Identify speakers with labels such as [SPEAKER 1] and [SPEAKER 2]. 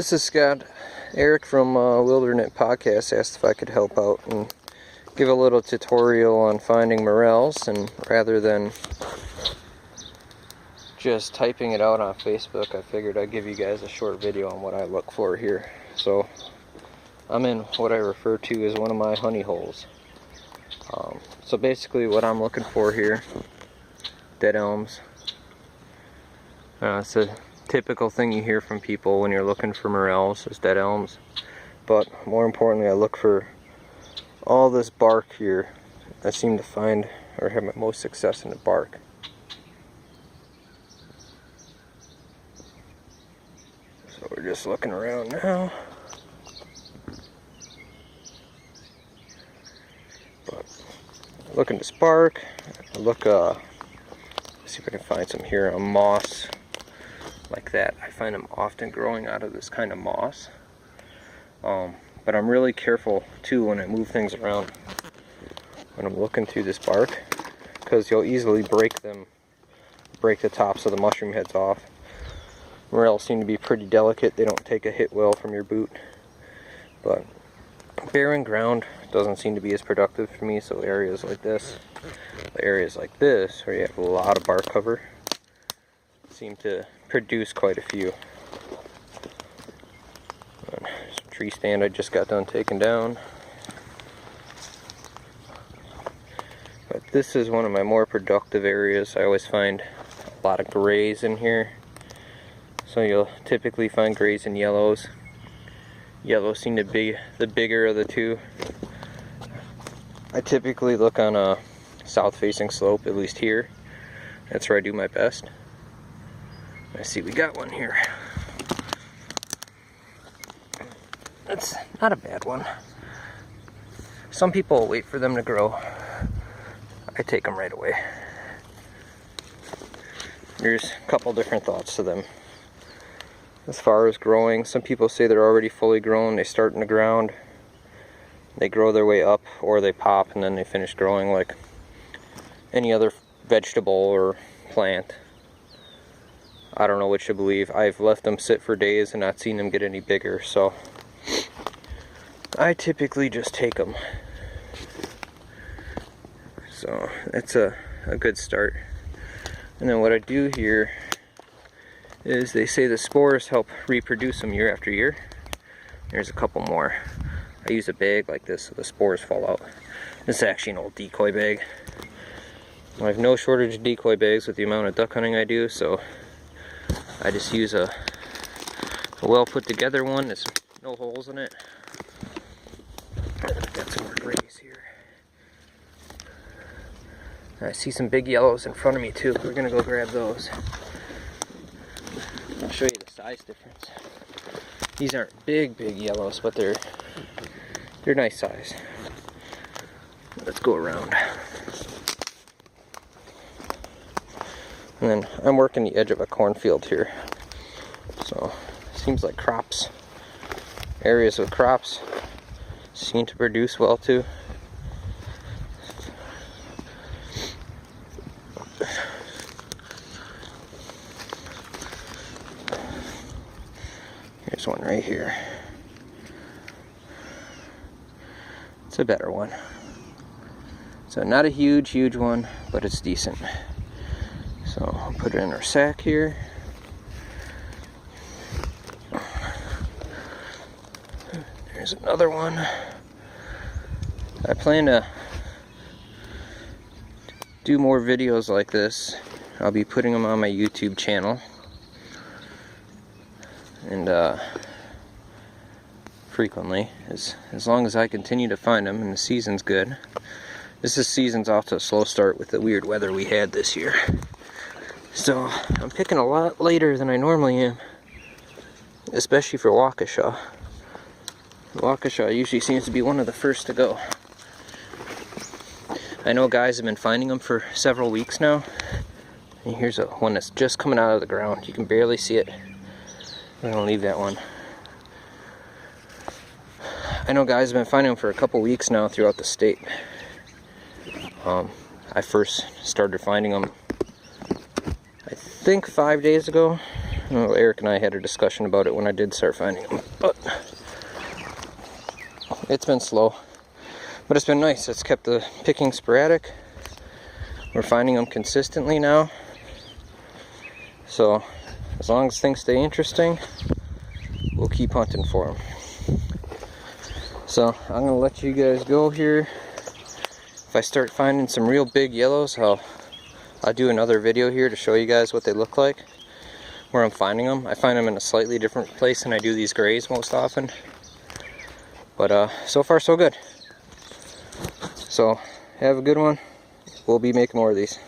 [SPEAKER 1] This is Scott. Eric from Wilderness Podcast asked if I could help out and give a little tutorial on finding morels, and rather than just typing it out on Facebook, I figured I'd give you guys a short video on what I look for here. So I'm in what I refer to as one of my honey holes. So basically what I'm looking for here, dead elms. It's a typical thing you hear from people when you're looking for morels, is dead elms. But more importantly, I look for all this bark here. I seem to find or have my most success in the bark. So we're just looking around now. But look in this bark. Look, see if I can find some here on moss like that. I find them often growing out of this kind of moss. But I'm really careful too when I move things around when I'm looking through this bark, because you'll easily break the tops of the mushroom heads off. Morels seem to be pretty delicate. They don't take a hit well from your boot. But barren ground doesn't seem to be as productive for me, so areas like this, where you have a lot of bark cover, seem to produce quite a few. Some tree stand I just got done taking down. But this is one of my more productive areas. I always find a lot of grays in here. So you'll typically find grays and yellows. Yellows seem to be the bigger of the two. I typically look on a south-facing slope, at least here. That's where I do my best. I see we got one here. That's not a bad one. Some people wait for them to grow. I take them right away. There's a couple different thoughts to them. As far as growing, some people say they're already fully grown. They start in the ground, they grow their way up, or they pop and then they finish growing like any other vegetable or plant. I don't know which to believe. I've left them sit for days and not seen them get any bigger, so I typically just take them. So it's a good start. And then what I do here is, they say the spores help reproduce them year after year. There's a couple more. I use a bag like this so the spores fall out. This is actually an old decoy bag. I have no shortage of decoy bags with the amount of duck hunting I do, so I just use a well put together one. There's no holes in it. Got some more grays here. I see some big yellows in front of me too. We're gonna go grab those. I'll show you the size difference. These aren't big yellows, but they're nice size. Let's go around. And then I'm working the edge of a cornfield here. So seems like crops, areas with crops seem to produce well too. Here's one right here. It's a better one. So not a huge one, but it's decent. So I'll put it in our sack here. There's another one. I plan to do more videos like this. I'll be putting them on my YouTube channel. And frequently, as long as I continue to find them and the season's good. This season's off to a slow start with the weird weather we had this year. So I'm picking a lot later than I normally am, especially for Waukesha. Waukesha usually seems to be one of the first to go. I know guys have been finding them for several weeks now. And here's one that's just coming out of the ground. You can barely see it. I'm gonna leave that one. I know guys have been finding them for a couple weeks now throughout the state. I first started finding them, I think 5 days ago. Well, Eric and I had a discussion about it when I did start finding them, but it's been slow. But it's been nice. It's kept the picking sporadic. We're finding them consistently now. So as long as things stay interesting, we'll keep hunting for them. So I'm gonna let you guys go here. If I start finding some real big yellows, I'll do another video here to show you guys what they look like, where I'm finding them. I find them in a slightly different place than I do these grays most often. But so far so good. So have a good one. We'll be making more of these.